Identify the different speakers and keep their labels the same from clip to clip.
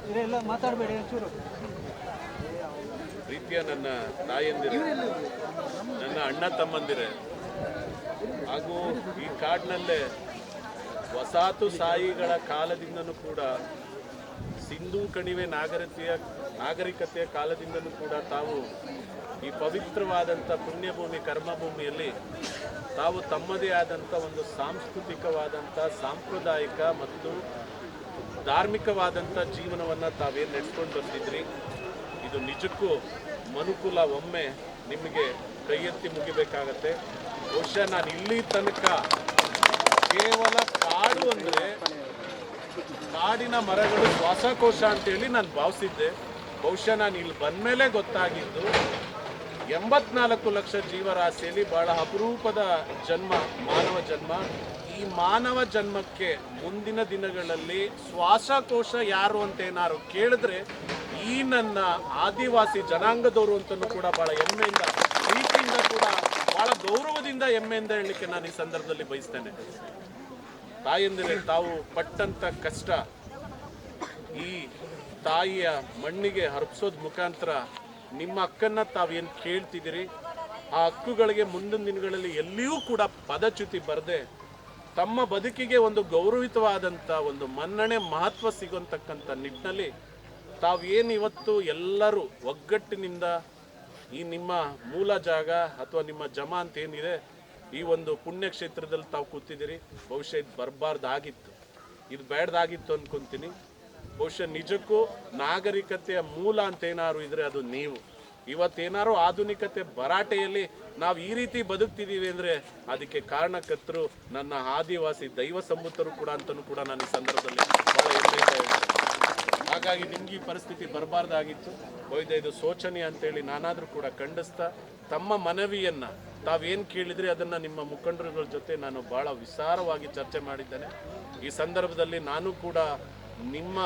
Speaker 1: ಇದೆಲ್ಲ ಮಾತಾಡಬೇಡಿ ಚೂರು.
Speaker 2: ಪ್ರೀತಿಯ ನನ್ನ ತಾಯಂದಿರೆ, ನನ್ನ ಅಣ್ಣ ತಮ್ಮಂದಿರೆ, ಹಾಗೂ ಈ ಕಾಡಿನಲ್ಲೇ ವಸಾಹತುಶಾಹಿಗಳ ಕಾಲದಿಂದನೂ ಕೂಡ ಸಿಂಧೂ ಕಣಿವೆ ನಾಗರಿಕತೆಯ ಕಾಲದಿಂದಲೂ ಕೂಡ ತಾವು ಈ ಪವಿತ್ರವಾದಂಥ ಪುಣ್ಯಭೂಮಿ ಕರ್ಮಭೂಮಿಯಲ್ಲಿ ತಾವು ತಮ್ಮದೇ ಆದಂಥ ಒಂದು ಸಾಂಸ್ಕೃತಿಕವಾದಂಥ ಸಾಂಪ್ರದಾಯಿಕ ಮತ್ತು ಧಾರ್ಮಿಕವಾದಂಥ ಜೀವನವನ್ನು ತಾವೇನು ನಡೆಸ್ಕೊಂಡು ಬಂದಿದ್ರಿ, ಇದು ನಿಜಕ್ಕೂ ಮನುಕುಲ ಒಮ್ಮೆ ನಿಮಗೆ ಕೈ ಎತ್ತಿ ಮುಗಿಬೇಕಾಗತ್ತೆ. ಬಹುಶಃ ನಾನು ಇಲ್ಲಿ ತನಕ ಕೇವಲ ಕಾಡು ಅಂದರೆ ಕಾಡಿನ ಮರಗಳು ಶ್ವಾಸಕೋಶ ಅಂತೇಳಿ ನಾನು ಭಾವಿಸಿದ್ದೆ. ಬಹುಶಃ ನಾನು ಇಲ್ಲಿ ಬಂದಮೇಲೆ ಗೊತ್ತಾಗಿದ್ದು 84 ಲಕ್ಷ ಜೀವರಾಶಿಯಲ್ಲಿ ಬಹಳ ಅಪರೂಪದ ಜನ್ಮ ಮಾನವ ಜನ್ಮ. ಈ ಮಾನವ ಜನ್ಮಕ್ಕೆ ಮುಂದಿನ ದಿನಗಳಲ್ಲಿ ಶ್ವಾಸಕೋಶ ಯಾರು ಅಂತ ಏನಾರು ಕೇಳಿದ್ರೆ ಈ ನನ್ನ ಆದಿವಾಸಿ ಜನಾಂಗದವರು ಅಂತಲೂ ಕೂಡ ಬಹಳ ಹೆಮ್ಮೆಯಿಂದ, ಪ್ರೀತಿಯಿಂದ ಕೂಡ ಬಹಳ ಗೌರವದಿಂದ ಹೆಮ್ಮೆಯಿಂದ ಹೇಳಲಿಕ್ಕೆ ನಾನು ಈ ಸಂದರ್ಭದಲ್ಲಿ ಬಯಸ್ತೇನೆ. ತಾಯಂದಿರೆ, ತಾವು ಪಟ್ಟಂತ ಕಷ್ಟ ಈ ತಾಯಿಯ ಮಣ್ಣಿಗೆ ಹರಪಿಸೋದ್ ಮುಖಾಂತರ ನಿಮ್ಮ ಹಕ್ಕನ್ನ ತಾವೇನು ಕೇಳ್ತಿದ್ದೀರಿ, ಆ ಹಕ್ಕುಗಳಿಗೆ ಮುಂದಿನ ದಿನಗಳಲ್ಲಿ ಎಲ್ಲಿಯೂ ಕೂಡ ಪದಚ್ಯುತಿ ಬರದೆ ತಮ್ಮ ಬದುಕಿಗೆ ಒಂದು ಗೌರವಿತವಾದಂಥ ಒಂದು ಮನ್ನಣೆ ಮಹತ್ವ ಸಿಗುವಂತಕ್ಕಂಥ ನಿಟ್ಟಿನಲ್ಲಿ ತಾವೇನು ಇವತ್ತು ಎಲ್ಲರೂ ಒಗ್ಗಟ್ಟಿನಿಂದ ಈ ನಿಮ್ಮ ಮೂಲ ಜಾಗ ಅಥವಾ ನಿಮ್ಮ ಜಮಾ ಅಂತ ಏನಿದೆ ಈ ಒಂದು ಪುಣ್ಯಕ್ಷೇತ್ರದಲ್ಲಿ ತಾವು ಕೂತಿದ್ದೀರಿ. ಬಹುಶಃ ಇದು ಬರಬಾರ್ದಾಗಿತ್ತು, ಇದು ಬೇಡದಾಗಿತ್ತು ಅಂದ್ಕೊತೀನಿ. ಬಹುಶಃ ನಿಜಕ್ಕೂ ನಾಗರಿಕತೆಯ ಮೂಲ ಅಂತ ಏನಾರು ಇದ್ರೆ ಅದು ನೀವು. ಇವತ್ತೇನಾರು ಆಧುನಿಕತೆ ಭರಾಟೆಯಲ್ಲಿ ನಾವು ಈ ರೀತಿ ಬದುಕ್ತಿದ್ದೀವಿ ಅಂದರೆ ಅದಕ್ಕೆ ಕಾರಣಕರ್ತರು ನನ್ನ ಆದಿವಾಸಿ ದೈವ ಸಂಬುತ್ತರು ಕೂಡ ಅಂತಲೂ ಕೂಡ ನಾನು ಈ ಸಂದರ್ಭದಲ್ಲಿ ಬಹಳ ಹೆಮ್ಮೆಯಿಂದ ಹೇಳ್ತೇನೆ. ಹಾಗಾಗಿ ನಿಮ್ಗೆ ಈ ಪರಿಸ್ಥಿತಿ ಬರಬಾರ್ದಾಗಿತ್ತು. ಇದು ಶೋಚನೀಯ ಅಂತೇಳಿ ನಾನಾದರೂ ಕೂಡ ಖಂಡಿಸ್ತಾ ತಮ್ಮ ಮನವಿಯನ್ನು ತಾವೇನು ಕೇಳಿದ್ರೆ ಅದನ್ನು ನಿಮ್ಮ ಮುಖಂಡರುಗಳ ಜೊತೆ ನಾನು ಭಾಳ ವಿಸ್ತಾರವಾಗಿ ಚರ್ಚೆ ಮಾಡಿದ್ದೇನೆ. ಈ ಸಂದರ್ಭದಲ್ಲಿ ನಾನು ಕೂಡ ನಿಮ್ಮ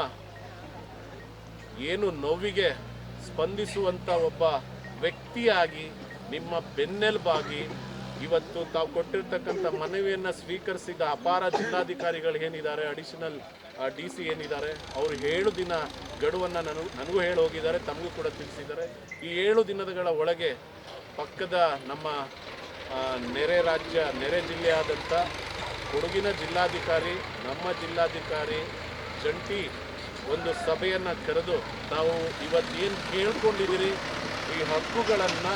Speaker 2: ಏನು ನೋವಿಗೆ ಸ್ಪಂದಿಸುವಂಥ ಒಬ್ಬ ವ್ಯಕ್ತಿಯಾಗಿ ನಿಮ್ಮ ಬೆನ್ನೆಲುಬಾಗಿ ಇವತ್ತು ತಾವು ಕೊಟ್ಟಿರ್ತಕ್ಕಂಥ ಮನವಿಯನ್ನು ಸ್ವೀಕರಿಸಿದ ಅಪಾರ ಜಿಲ್ಲಾಧಿಕಾರಿಗಳು ಏನಿದ್ದಾರೆ, ಅಡಿಷನಲ್ DC ಏನಿದ್ದಾರೆ, ಅವರು 7 ದಿನ ಗಡುವನ್ನು ನನಗೂ ಹೇಳಿ ಹೋಗಿದ್ದಾರೆ, ತಮಗೂ ಕೂಡ ತಿಳಿಸಿದ್ದಾರೆ. ಈ 7 ದಿನಗಳ ಒಳಗೆ ಪಕ್ಕದ ನಮ್ಮ ನೆರೆ ಜಿಲ್ಲೆಯಾದಂಥ ಕೊಡಗಿನ ಜಿಲ್ಲಾಧಿಕಾರಿ, ನಮ್ಮ ಜಿಲ್ಲಾಧಿಕಾರಿ ಜಂಟಿ ಒಂದು ಸಭೆಯನ್ನು ಕರೆದು ತಾವು ಇವತ್ತೇನು ಕೇಳ್ಕೊಂಡಿದ್ದೀರಿ ಈ ಹಕ್ಕುಗಳನ್ನು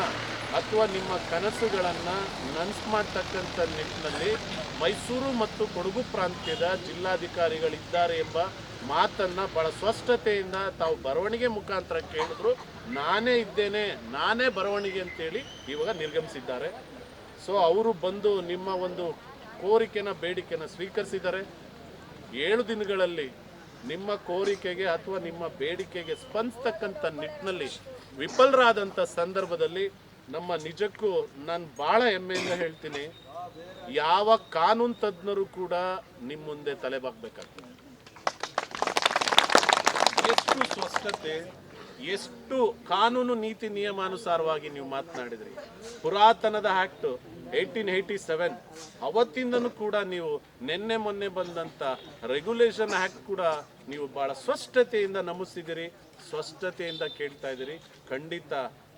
Speaker 2: ಅಥವಾ ನಿಮ್ಮ ಕನಸುಗಳನ್ನು ನನಸು ಮಾಡ್ತಕ್ಕಂಥ ನಿಟ್ಟಿನಲ್ಲಿ ಮೈಸೂರು ಮತ್ತು ಕೊಡಗು ಪ್ರಾಂತ್ಯದ ಜಿಲ್ಲಾಧಿಕಾರಿಗಳಿದ್ದಾರೆ ಎಂಬ ಮಾತನ್ನು ಭಾಳ ಸ್ಪಷ್ಟತೆಯಿಂದ ತಾವು ಬರವಣಿಗೆ ಮುಖಾಂತರ ಕೇಳಿದ್ರು. ನಾನೇ ಇದ್ದೇನೆ, ನಾನೇ ಬರವಣಿಗೆ ಅಂತೇಳಿ ಇವಾಗ ನಿರ್ಗಮಿಸಿದ್ದಾರೆ. ಸೊ ಅವರು ಬಂದು ನಿಮ್ಮ ಒಂದು ಬೇಡಿಕೆನ ಸ್ವೀಕರಿಸಿದ್ದಾರೆ. 7 ದಿನಗಳಲ್ಲಿ ನಿಮ್ಮ ಕೋರಿಕೆಗೆ ಅಥವಾ ನಿಮ್ಮ ಬೇಡಿಕೆಗೆ ಸ್ಪಂದಿಸ್ತಕ್ಕಂಥ ನಿಟ್ಟಿನಲ್ಲಿ ವಿಫಲರಾದಂಥ ಸಂದರ್ಭದಲ್ಲಿ ನಮ್ಮ ನಿಜಕ್ಕೂ ನಾನು ಭಾಳ ಹೆಮ್ಮೆಯಿಂದ ಹೇಳ್ತೀನಿ, ಯಾವ ಕಾನೂನು ತಜ್ಞರು ಕೂಡ ನಿಮ್ಮ ಮುಂದೆ ತಲೆಬಾಗಬೇಕಾಗ್ತದೆ. ಎಷ್ಟು ಸ್ಪಷ್ಟತೆ, ಎಷ್ಟು ಕಾನೂನು ನೀತಿ ನಿಯಮಾನುಸಾರವಾಗಿ ನೀವು ಮಾತನಾಡಿದ್ರಿ. ಪುರಾತನದ ಆಕ್ಟ್ 1887 ಅವತ್ತಿಂದನೂ ಕೂಡ ನೀವು ನಿನ್ನೆ ಮೊನ್ನೆ ಬಂದಂಥ ರೆಗ್ಯುಲೇಷನ್ ಆ್ಯಕ್ಟ್ ಕೂಡ ನೀವು ಭಾಳ ಸ್ಪಷ್ಟತೆಯಿಂದ ನಮೂಸಿದ್ದೀರಿ, ಸ್ಪಷ್ಟತೆಯಿಂದ ಕೇಳ್ತಾ ಇದ್ದೀರಿ. ಖಂಡಿತ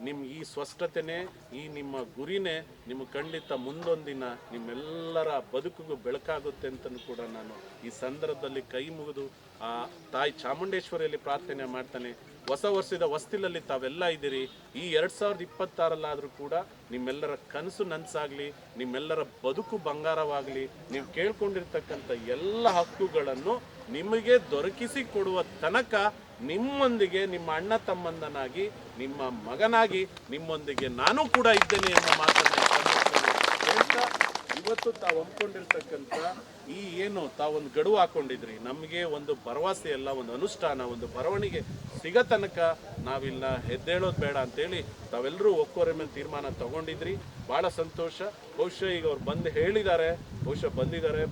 Speaker 2: ನಿಮ್ಮ ಈ ಸ್ಪಷ್ಟತೆನೇ, ಈ ನಿಮ್ಮ ಗುರಿನೇ ನಿಮಗೆ ಖಂಡಿತ ಮುಂದೊಂದಿನ ನಿಮ್ಮೆಲ್ಲರ ಬದುಕಿಗೂ ಬೆಳಕಾಗುತ್ತೆ ಅಂತಲೂ ಕೂಡ ನಾನು ಈ ಸಂದರ್ಭದಲ್ಲಿ ಕೈ ಮುಗಿದು ಆ ತಾಯಿ ಚಾಮುಂಡೇಶ್ವರಿಯಲ್ಲಿ ಪ್ರಾರ್ಥನೆ ಮಾಡ್ತಾನೆ. ಹೊಸ ವರ್ಷದ ಹೊಸ್ತಿಲಲ್ಲಿ ತಾವೆಲ್ಲ ಇದ್ದೀರಿ. ಈ 2026 ಕೂಡ ನಿಮ್ಮೆಲ್ಲರ ಕನಸು ನನಸಾಗಲಿ, ನಿಮ್ಮೆಲ್ಲರ ಬದುಕು ಬಂಗಾರವಾಗಲಿ, ನೀವು ಕೇಳ್ಕೊಂಡಿರ್ತಕ್ಕಂಥ ಎಲ್ಲ ಹಕ್ಕುಗಳನ್ನು ನಿಮಗೆ ದೊರಕಿಸಿ ಕೊಡುವ ತನಕ ನಿಮ್ಮೊಂದಿಗೆ, ನಿಮ್ಮ ಅಣ್ಣ ತಮ್ಮಂದನಾಗಿ, ನಿಮ್ಮ ಮಗನಾಗಿ ನಿಮ್ಮೊಂದಿಗೆ ನಾನು ಕೂಡ ಇದ್ದೇನೆ ಎಂಬ ಮಾತನ್ನು ಹೇಳ್ತಾ ಇವತ್ತು ತಾವು ಒಪ್ಕೊಂಡಿರ್ತಕ್ಕಂಥ ಈ ಏನು ತಾವೊಂದು ಗಡುವು ಹಾಕೊಂಡಿದ್ರಿ, ನಮಗೆ ಒಂದು ಭರವಸೆ ಅಲ್ಲ, ಒಂದು ಅನುಷ್ಠಾನ, ಒಂದು ಬರವಣಿಗೆ ಸಿಗ ತನಕ ನಾವಿಲ್ಲ ಎದ್ದೇಳೋದು ಬೇಡ ಅಂತೇಳಿ ತಾವೆಲ್ಲರೂ ಒಕ್ಕೋರೆ ಮೇಲೆ ತೀರ್ಮಾನ ತಗೊಂಡಿದ್ರಿ. ಭಾಳ ಸಂತೋಷ. ಬಹುಶಃ ಈಗ ಅವ್ರು ಬಂದು ಹೇಳಿದ್ದಾರೆ, ಬಹುಶಃ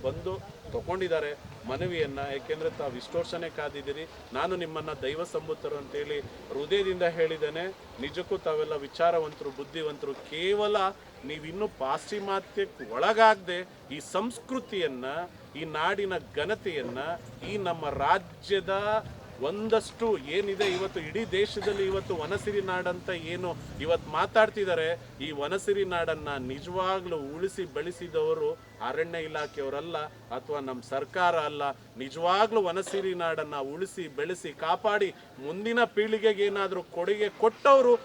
Speaker 2: ಬಂದು ತಗೊಂಡಿದ್ದಾರೆ ಮನವಿಯನ್ನು. ಯಾಕೆಂದರೆ ತಾವು ಇಷ್ಟು ವರ್ಷನೇ ಕಾದಿದ್ದೀರಿ. ನಾನು ನಿಮ್ಮನ್ನು ದೈವ ಸಂಬುತ್ತರು ಅಂತೇಳಿ ಹೃದಯದಿಂದ ಹೇಳಿದ್ದೇನೆ. ನಿಜಕ್ಕೂ ತಾವೆಲ್ಲ ವಿಚಾರವಂತರು, ಬುದ್ಧಿವಂತರು. ಕೇವಲ ನೀವಿನ್ನೂ ಪಾಶ್ಚಿಮಾತ್ಯಕ್ಕೆ ಒಳಗಾಗದೆ ಈ ಸಂಸ್ಕೃತಿಯನ್ನು, ಈ ನಾಡಿನ ಘನತೆಯನ್ನು, ಈ ನಮ್ಮ ರಾಜ್ಯದ ಒಂದಷ್ಟು ಏನಿದೆ ಇವತ್ತು ಇಡೀ ದೇಶದಲ್ಲಿ ಇವತ್ತು ವನಸಿರಿ ನಾಡಂತ ಏನು ಇವತ್ತು ಮಾತಾಡ್ತಿದ್ದಾರೆ, ಈ ವನಸಿರಿ ನಾಡನ್ನ ನಿಜವಾಗ್ಲೂ ಉಳಿಸಿ ಬೆಳೆಸಿದವರು ಅರಣ್ಯ ಇಲಾಖೆಯವರಲ್ಲ ಅಥವಾ ನಮ್ಮ ಸರ್ಕಾರ ಅಲ್ಲ. ನಿಜವಾಗ್ಲೂ ವನಸಿರಿ ನಾಡನ್ನ ಉಳಿಸಿ ಬೆಳೆಸಿ ಕಾಪಾಡಿ ಮುಂದಿನ ಪೀಳಿಗೆಗೆ ಏನಾದರೂ ಕೊಡುಗೆ ಕೊಟ್ಟವರು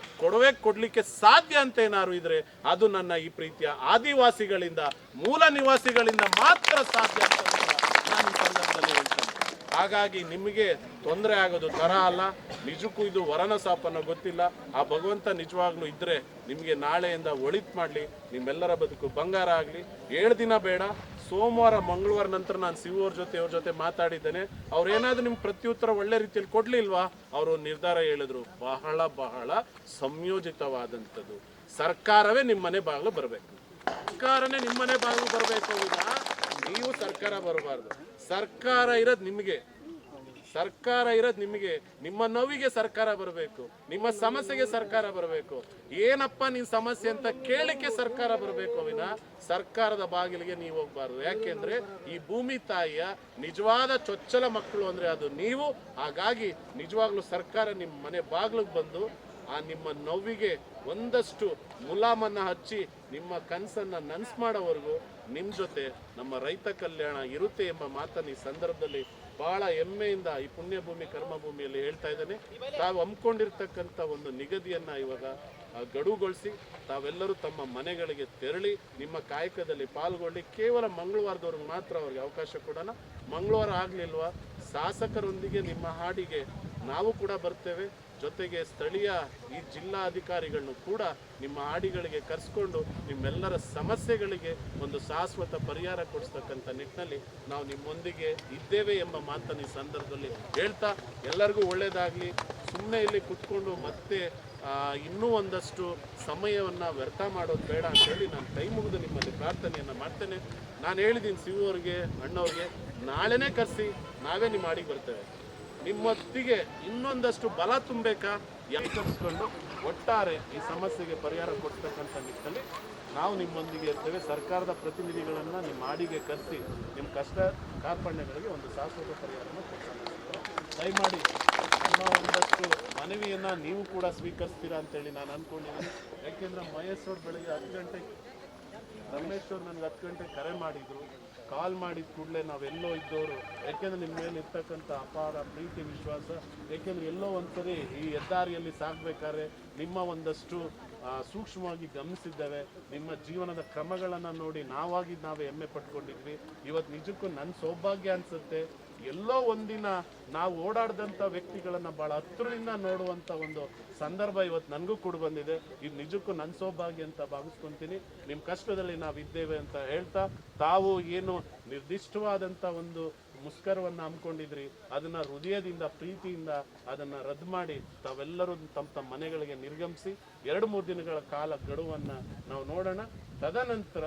Speaker 2: ಕೊಡಲಿಕ್ಕೆ ಸಾಧ್ಯ ಅಂತ ಏನಾದ್ರು ಇದ್ರೆ ಅದು ನನ್ನ ಈ ಪ್ರೀತಿಯ ಆದಿವಾಸಿಗಳಿಂದ, ಮೂಲ ನಿವಾಸಿಗಳಿಂದ ಮಾತ್ರ ಸಾಧ್ಯ ಅಂತ ನಾನು ಈ ಸಂದರ್ಭದಲ್ಲಿ ಹೇಳ್ತೇನೆ. ಹಾಗಾಗಿ ನಿಮಗೆ ತೊಂದರೆ ಆಗೋದು ತರ ಅಲ್ಲ, ನಿಜಕ್ಕೂ ಇದು ವರನ ಸಾಪನ ಗೊತ್ತಿಲ್ಲ. ಆ ಭಗವಂತ ನಿಜವಾಗ್ಲೂ ಇದ್ರೆ ನಿಮಗೆ ನಾಳೆಯಿಂದ ಒಳಿತು ಮಾಡಲಿ, ನಿಮ್ಮೆಲ್ಲರ ಬದುಕು ಬಂಗಾರ ಆಗಲಿ. 7 ದಿನ ಬೇಡ, ಸೋಮವಾರ ಮಂಗಳವಾರ ನಂತರ ನಾನು ಇವ್ರ ಜೊತೆ ಮಾತಾಡಿದ್ದೇನೆ. ಅವ್ರು ಏನಾದ್ರು ನಿಮ್ಗೆ ಪ್ರತ್ಯುತ್ತರ ಒಳ್ಳೆ ರೀತಿಯಲ್ಲಿ ಕೊಡ್ಲಿಲ್ವಾ, ಅವರು ನಿರ್ಧಾರ ಹೇಳಿದ್ರು ಬಹಳ ಬಹಳ ಸಂಯೋಜಿತವಾದಂಥದ್ದು. ಸರ್ಕಾರವೇ ನಿಮ್ಮನೆ ಬಾಗಿಲು ಬರಬೇಕು, ಸರ್ಕಾರನೇ ನಿಮ್ಮನೆ ಬಾಗಿಲು ಬರಬೇಕು. ನೀವು ಸರ್ಕಾರ ಬರಬಾರ್ದು. ಸರ್ಕಾರ ಇರೋದು ನಿಮಗೆ, ನಿಮ್ಮ ನೋವಿಗೆ ಸರ್ಕಾರ ಬರಬೇಕು, ನಿಮ್ಮ ಸಮಸ್ಯೆಗೆ ಸರ್ಕಾರ ಬರಬೇಕು. ಏನಪ್ಪ ನಿನ್ ಸಮಸ್ಯೆ ಅಂತ ಕೇಳಿಕೆ ಸರ್ಕಾರ ಬರಬೇಕು ವಿನ ಸರ್ಕಾರದ ಬಾಗಿಲಿಗೆ ನೀವು ಹೋಗ್ಬಾರ್ದು. ಯಾಕೆಂದ್ರೆ ಈ ಭೂಮಿ ತಾಯಿಯ ನಿಜವಾದ ಚೊಚ್ಚಲ ಮಕ್ಕಳು ಅಂದ್ರೆ ಅದು ನೀವು. ಹಾಗಾಗಿ ನಿಜವಾಗ್ಲೂ ಸರ್ಕಾರ ನಿಮ್ಮ ಮನೆ ಬಾಗಿಲಿಗೆ ಬಂದು ಆ ನಿಮ್ಮ ನೋವಿಗೆ ಒಂದಷ್ಟು ಮುಲಾಮನ್ನ ಹಚ್ಚಿ ನಿಮ್ಮ ಕನಸನ್ನ ನನಸು ಮಾಡೋವರೆಗೂ ನಿಮ್ಮ ಜೊತೆ ನಮ್ಮ ರೈತ ಕಲ್ಯಾಣ ಇರುತ್ತೆ ಎಂಬ ಮಾತನ್ನು ಈ ಸಂದರ್ಭದಲ್ಲಿ ಬಹಳ ಹೆಮ್ಮೆಯಿಂದ ಈ ಪುಣ್ಯಭೂಮಿ ಕರ್ಮಭೂಮಿಯಲ್ಲಿ ಹೇಳ್ತಾ ಇದ್ದೇನೆ. ತಾವು ಹಮ್ಮಿಕೊಂಡಿರ್ತಕ್ಕಂಥ ಒಂದು ನಿಗದಿಯನ್ನ ಇವಾಗ ಗಡುಗೊಳಿಸಿ ತಾವೆಲ್ಲರೂ ತಮ್ಮ ಮನೆಗಳಿಗೆ ತೆರಳಿ ನಿಮ್ಮ ಕಾಯಕದಲ್ಲಿ ಪಾಲ್ಗೊಳ್ಳಿ. ಕೇವಲ ಮಂಗಳವಾರದವ್ರಿಗೆ ಮಾತ್ರ ಅವ್ರಿಗೆ ಅವಕಾಶ ಕೊಡೋಣ. ಮಂಗಳವಾರ ಆಗ್ಲಿಲ್ವಾ, ಶಾಸಕರೊಂದಿಗೆ ನಿಮ್ಮ ಹಾಡಿಗೆ ನಾವು ಕೂಡ ಬರ್ತೇವೆ. ಜೊತೆಗೆ ಸ್ಥಳೀಯ ಈ ಜಿಲ್ಲಾ ಅಧಿಕಾರಿಗಳನ್ನು ಕೂಡ ನಿಮ್ಮ ಹಾಡಿಗಳಿಗೆ ಕರೆಸ್ಕೊಂಡು ನಿಮ್ಮೆಲ್ಲರ ಸಮಸ್ಯೆಗಳಿಗೆ ಒಂದು ಶಾಶ್ವತ ಪರಿಹಾರ ಕೊಡಿಸ್ತಕ್ಕಂಥ ನಿಟ್ಟಿನಲ್ಲಿ ನಾವು ನಿಮ್ಮೊಂದಿಗೆ ಇದ್ದೇವೆ ಎಂಬ ಮಾತನ್ನು ಈ ಸಂದರ್ಭದಲ್ಲಿ ಹೇಳ್ತಾ ಎಲ್ಲರಿಗೂ ಒಳ್ಳೆಯದಾಗಲಿ. ಸುಮ್ಮನೆ ಇಲ್ಲಿ ಕುತ್ಕೊಂಡು ಮತ್ತೆ ಇನ್ನೂ ಒಂದಷ್ಟು ಸಮಯವನ್ನು ವ್ಯರ್ಥ ಮಾಡೋದು ಬೇಡ ಅಂತೇಳಿ ನಾನು ಕೈ ಮುಗಿದು ನಿಮ್ಮಲ್ಲಿ ಪ್ರಾರ್ಥನೆಯನ್ನು ಮಾಡ್ತೇನೆ. ನಾನು ಹೇಳಿದ್ದೀನಿ ಶಿವವ್ರಿಗೆ, ಅಣ್ಣವ್ರಿಗೆ, ನಾಳೆನೇ ಕರೆಸಿ ನಾವೇ ನಿಮ್ಮ ಹಾಡಿಗೆ ಬರ್ತೇವೆ. ನಿಮ್ಮೊತ್ತಿಗೆ ಇನ್ನೊಂದಷ್ಟು ಬಲ ತುಂಬಬೇಕಾ ಎಚ್ಚರಿಸ್ಕೊಂಡು ಒಟ್ಟಾರೆ ಈ ಸಮಸ್ಯೆಗೆ ಪರಿಹಾರ ಕೊಡ್ತಕ್ಕಂಥ ನಿಟ್ಟಿನಲ್ಲಿ ನಾವು ನಿಮ್ಮೊಂದಿಗೆ ಇರ್ತೇವೆ. ಸರ್ಕಾರದ ಪ್ರತಿನಿಧಿಗಳನ್ನು ನಿಮ್ಮ ಹಾಡಿಗೆ ಕರೆಸಿ ನಿಮ್ಮ ಕಷ್ಟ ಕಾರ್ಪಣ್ಯಗಳಿಗೆ ಒಂದು ಶಾಶ್ವತ ಪರಿಹಾರವನ್ನು ಕೊಡ್ತಾರೆ. ದಯಮಾಡಿ ನಮ್ಮ ಒಂದಷ್ಟು ಮನವಿಯನ್ನು ನೀವು ಕೂಡ ಸ್ವೀಕರಿಸ್ತೀರಾ ಅಂತೇಳಿ ನಾನು ಅಂದ್ಕೊಂಡಿದ್ದೀನಿ. ಯಾಕೆಂದರೆ ಮಹೇಶ್ ಅವ್ರು ಬೆಳಗ್ಗೆ 10 ಗಂಟೆಗೆ, ರಮೇಶ್ ಅವ್ರು ನನಗೆ 10 ಗಂಟೆಗೆ ಕರೆ ಮಾಡಿದರು. ಕಾಲ್ ಮಾಡಿದ ಕೂಡಲೇ ನಾವೆಲ್ಲೋ ಇದ್ದವರು, ಯಾಕೆಂದರೆ ನಿಮ್ಮ ಮೇಲೆ ಇರ್ತಕ್ಕಂಥ ಅಪಾರ ಪ್ರೀತಿ ವಿಶ್ವಾಸ, ಏಕೆಂದರೆ ಎಲ್ಲೋ ಒಂದ್ಸರಿ ಈ ಹೆದ್ದಾರಿಯಲ್ಲಿ ಸಾಗಬೇಕಾದ್ರೆ ನಿಮ್ಮ ಒಂದಷ್ಟು ಸೂಕ್ಷ್ಮವಾಗಿ ಗಮನಿಸಿದ್ದೇವೆ. ನಿಮ್ಮ ಜೀವನದ ಕ್ರಮಗಳನ್ನು ನೋಡಿ ನಾವೇ ಹೆಮ್ಮೆ ಪಟ್ಕೊಂಡಿದ್ವಿ. ಇವತ್ತು ನಿಜಕ್ಕೂ ನನ್ನ ಸೌಭಾಗ್ಯ ಅನಿಸುತ್ತೆ, ಎಲ್ಲೋ ಒಂದಿನ ನಾವು ಓಡಾಡಿದಂಥ ವ್ಯಕ್ತಿಗಳನ್ನು ಭಾಳ ಹತ್ತಿರದಿಂದ ನೋಡುವಂಥ ಒಂದು ಸಂದರ್ಭ ಇವತ್ತು ನನಗೂ ಕೂಡ ಬಂದಿದೆ. ಇದು ನಿಜಕ್ಕೂ ನನ್ನ ಸೌಭಾಗ್ಯ ಅಂತ ಭಾವಿಸ್ಕೊತೀನಿ. ನಿಮ್ಮ ಕಷ್ಟದಲ್ಲಿ ನಾವಿದ್ದೇವೆ ಅಂತ ಹೇಳ್ತಾ, ತಾವು ಏನು ನಿರ್ದಿಷ್ಟವಾದಂಥ ಒಂದು ಮುಸ್ಕರವನ್ನು ಹಮ್ಮಿಕೊಂಡಿದ್ರಿ ಅದನ್ನು ಹೃದಯದಿಂದ ಪ್ರೀತಿಯಿಂದ ಅದನ್ನು ರದ್ದು ಮಾಡಿ ತಾವೆಲ್ಲರೂ ತಮ್ಮ ಮನೆಗಳಿಗೆ ನಿರ್ಗಮಿಸಿ 2-3 ದಿನಗಳ ಕಾಲ ಗಡುವನ್ನು ನಾವು ನೋಡೋಣ. ತದನಂತರ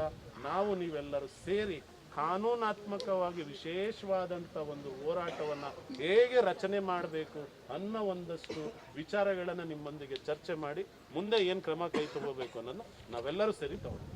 Speaker 2: ನಾವು ನೀವೆಲ್ಲರೂ ಸೇರಿ ಕಾನೂನಾತ್ಮಕವಾಗಿ ವಿಶೇಷವಾದಂಥ ಒಂದು ಹೋರಾಟವನ್ನು ಹೇಗೆ ರಚನೆ ಮಾಡಬೇಕು ಅನ್ನೋ ಒಂದಷ್ಟು ವಿಚಾರಗಳನ್ನು ನಿಮ್ಮೊಂದಿಗೆ ಚರ್ಚೆ ಮಾಡಿ ಮುಂದೆ ಏನು ಕ್ರಮ ಕೈ ತಗೋಬೇಕು ಅನ್ನೋದನ್ನು ನಾವೆಲ್ಲರೂ ಸೇರಿ ತಗೊಳ್ತೀವಿ.